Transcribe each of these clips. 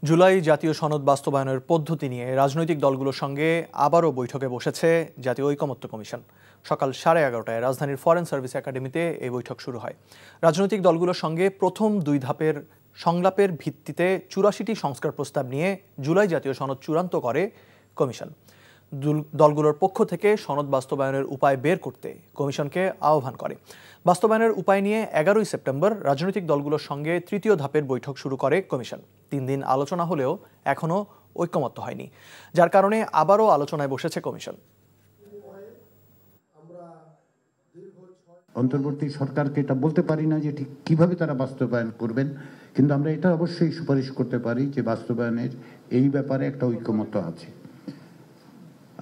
জুলাই জাতীয় সনদ বাস্তবায়নের পদ্ধতি নিয়ে রাজনৈতিক দলগুলোর সঙ্গে আবারও বৈঠকে বসেছে জাতীয় ঐকমত্য কমিশন। সকাল 11:30টায় রাজধানীর ফরেন সার্ভিস একাডেমিতে এই বৈঠক শুরু হয়। রাজনৈতিক দলগুলোর সঙ্গে প্রথম 2 ধাপের সংলাপের ভিত্তিতে 84টি সংস্কার প্রস্তাব নিয়ে জুলাই জাতীয় সনদ চূড়ান্ত করে কমিশন। দলগুলোর পক্ষ থেকে সনদ বাস্তবায়নের উপায় বের করতে কমিশনকে আহ্বান করে। বাস্তবায়নের উপায় নিয়ে 11ই সেপ্টেম্বর রাজনৈতিক দলগুলোর সঙ্গে তৃতীয় ধাপের বৈঠক শুরু করে কমিশন। 3 দিন আলোচনা হলেও এখনও ঐকমত্য হয়নি, যার কারণে আবারও আলোচনায় বসেছে কমিশন। অন্তর্বর্তী সরকারকে এটা বলতে পারি না যে ঠিক কিভাবে তারা বাস্তবায়ন করবেন, কিন্তু আমরা এটা অবশ্যই সুপারিশ করতে পারি যে বাস্তবায়নের এই ব্যাপারে একটা ঐকমত্য আছে।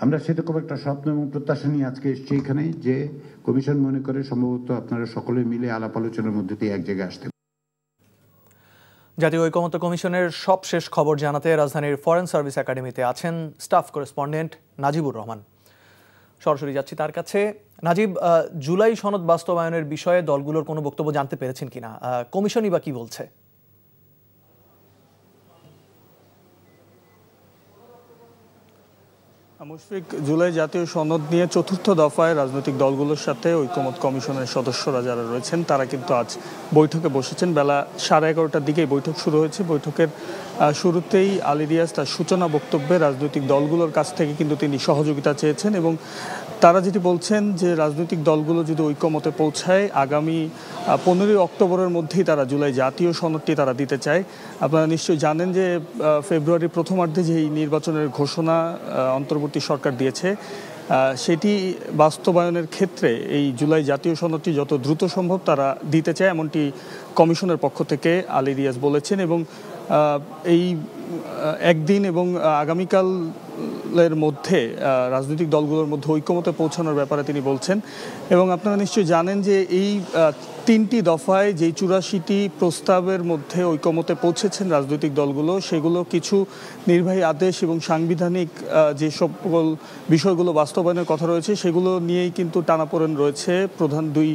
আমরা সেরকম একটা স্বপ্ন এবং প্রত্যাশা নিয়ে আজকে এসেছি এখানে, যে কমিশন মনে করে সম্ভবত আপনারা সকলে মিলে আলাপ আলোচনার মধ্যে দিয়ে এক জায়গায় আসতে। জাতীয় ঐকমত্য কমিশনের সবশেষ খবর জানাতে রাজধানীর ফরেন সার্ভিস একাডেমিতে আছেন স্টাফ করেসপন্ডেন্ট নাজিবুর রহমান। সরাসরি যাচ্ছি তার কাছে। নাজিব, জুলাই সনদ বাস্তবায়নের বিষয়ে দলগুলোর কোনো বক্তব্য জানতে পেরেছেন কিনা? কমিশনই বা কি বলছে? মুশফিক, জুলাই জাতীয় সনদ নিয়ে চতুর্থ দফায় রাজনৈতিক দলগুলোর সাথে ঐকমত্য কমিশনের সদস্যরা যারা রয়েছেন তারা কিন্তু আজ বৈঠকে বসেছেন। বেলা 11:30টার দিকে বৈঠক শুরু হয়েছে। বৈঠকের শুরুতেই আলী রিয়াজ তার সূচনা বক্তব্যে রাজনৈতিক দলগুলোর কাছ থেকে কিন্তু তিনি সহযোগিতা চেয়েছেন এবং তারা যেটি বলছেন যে রাজনৈতিক দলগুলো যদি ঐকমতে পৌঁছায় আগামী 15ই অক্টোবরের মধ্যেই তারা জুলাই জাতীয় সনদটি তারা দিতে চায়। আপনারা নিশ্চয়ই জানেন যে ফেব্রুয়ারির প্রথমার্ধে যেই নির্বাচনের ঘোষণা অন্তর্বর্তী সরকার দিয়েছে সেটি বাস্তবায়নের ক্ষেত্রে এই জুলাই জাতীয় সনদটি যত দ্রুত সম্ভব তারা দিতে চায়, এমনটি কমিশনের পক্ষ থেকে আলী রিয়াজ বলেছেন। এবং এই একদিন এবং আগামীকালের মধ্যে রাজনৈতিক দলগুলোর মধ্যে ঐকমতে পৌঁছানোর ব্যাপারে তিনি বলছেন। এবং আপনারা নিশ্চয়ই জানেন যে এই 3টি দফায় যেই 84টি প্রস্তাবের মধ্যে ঐকমতে পৌঁছেছেন রাজনৈতিক দলগুলো, সেগুলো কিছু নির্বাহী আদেশ এবং সাংবিধানিক যে সকল বিষয়গুলো বাস্তবায়নের কথা রয়েছে সেগুলো নিয়েই কিন্তু টানাপোড়েন রয়েছে প্রধান 2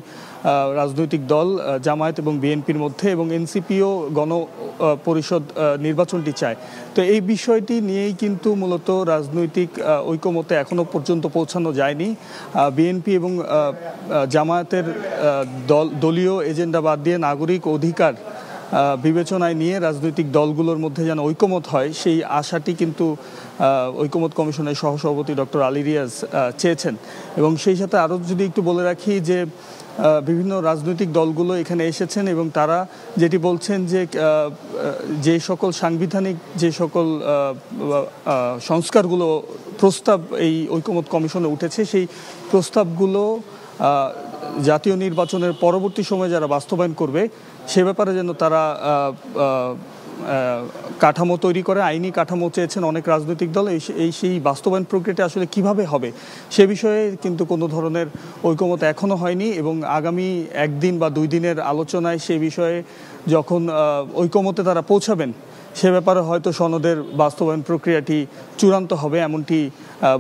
রাজনৈতিক দল জামায়াত এবং বিএনপির মধ্যে, এবং এনসিপিও গণপরিষদ নির্বাচনটি চায়। তো এই বিষয়টি নিয়েই কিন্তু মূলত রাজনৈতিক ঐকমতে এখনো পর্যন্ত পৌঁছানো যায়নি। বিএনপি এবং জামায়াতের দলীয় এজেন্ডা বাদ দিয়ে নাগরিক অধিকার বিবেচনায় নিয়ে রাজনৈতিক দলগুলোর মধ্যে যেন ঐকমত হয়, সেই আশাটি কিন্তু ঐকমত্য কমিশনের সহসভাপতি ডক্টর আলী রিয়াজ চেয়েছেন। এবং সেই সাথে আরও যদি একটু বলে রাখি যে বিভিন্ন রাজনৈতিক দলগুলো এখানে এসেছেন এবং তারা যেটি বলছেন যে সকল সাংবিধানিক যে সকল সংস্কারগুলো প্রস্তাব এই ঐকমত্য কমিশনে উঠেছে সেই প্রস্তাবগুলো জাতীয় নির্বাচনের পরবর্তী সময়ে যারা বাস্তবায়ন করবে সে ব্যাপারে যেন তারা কাঠামো তৈরি করে, আইনি কাঠামো চেয়েছেন অনেক রাজনৈতিক দল। সেই বাস্তবায়ন প্রক্রিয়াটা আসলে কিভাবে হবে সে বিষয়ে কিন্তু কোনো ধরনের ঐকমত এখনো হয়নি। এবং আগামী 1 দিন বা 2 দিনের আলোচনায় সে বিষয়ে যখন ঐকমতে তারা পৌঁছাবেন সে ব্যাপারে হয়তো সনদের বাস্তবায়ন প্রক্রিয়াটি চূড়ান্ত হবে, এমনটি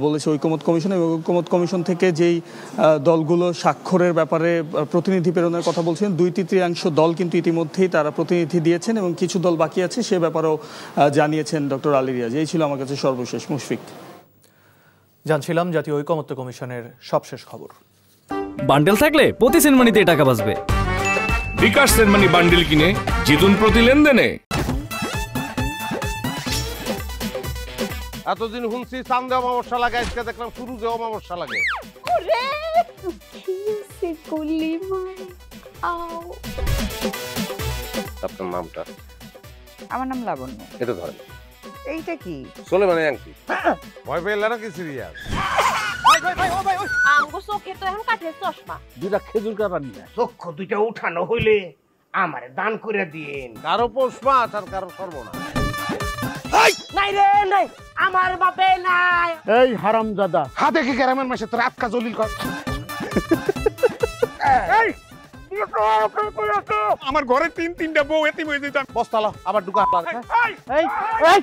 বলেছে ঐকমত্য কমিশন। এবং ঐকমত্য কমিশন থেকে যেই দলগুলো স্বাক্ষরের ব্যাপারে প্রতিনিধি প্রেরণের কথা বলছেন 2/3 দল কিন্তু ইতিমধ্যেই তারা প্রতিনিধি দিয়েছেন এবং কিছু দল বাকি আছে সে ব্যাপারেও জানিয়েছেন ডক্টর আলী রিয়াজ। এই ছিল আমার কাছে সর্বশেষ। মুশফিক, জানছিলাম জাতীয় ঐকমত্য কমিশনের সবশেষ খবর। বান্ডেল থাকলে প্রতি সেনমানিতে টাকা বাঁচবে। বিকাশ সেনমানি বান্ডেল কিনে জিতুন প্রতি লেনদেনে। এতদিন শুনছি চান্দে অমাবস্যা লাগে, আজকে দেখলাম সূর্যে অমাবস্যা লাগে। আপনার নামটা? আমার নাম লাবণ্য। এটা ধরেন। এইটা কি? চলে মানে আংটি। ভয় পেলে নাকি সিরিয়াস? আমগো চোখে তো এখন কাঠের চশমা। 2টা খেজুর কাটা নিয়ে চক্ষু 2টা উঠানো হইলে আমারে দান করে দিন। কারো পোষ মাছ আর কারো সর্বনাশ। নাই রে নাই, আমার বাপে নাই। এই হারামজাদা, হাতে কি গ্রামের মাসে তোর আটকা জলিল কর। এই আমার ঘরে 3-3টা বউ এতিম হয়ে যেতাম। বস্তালা আবার ঢুকা। এই এই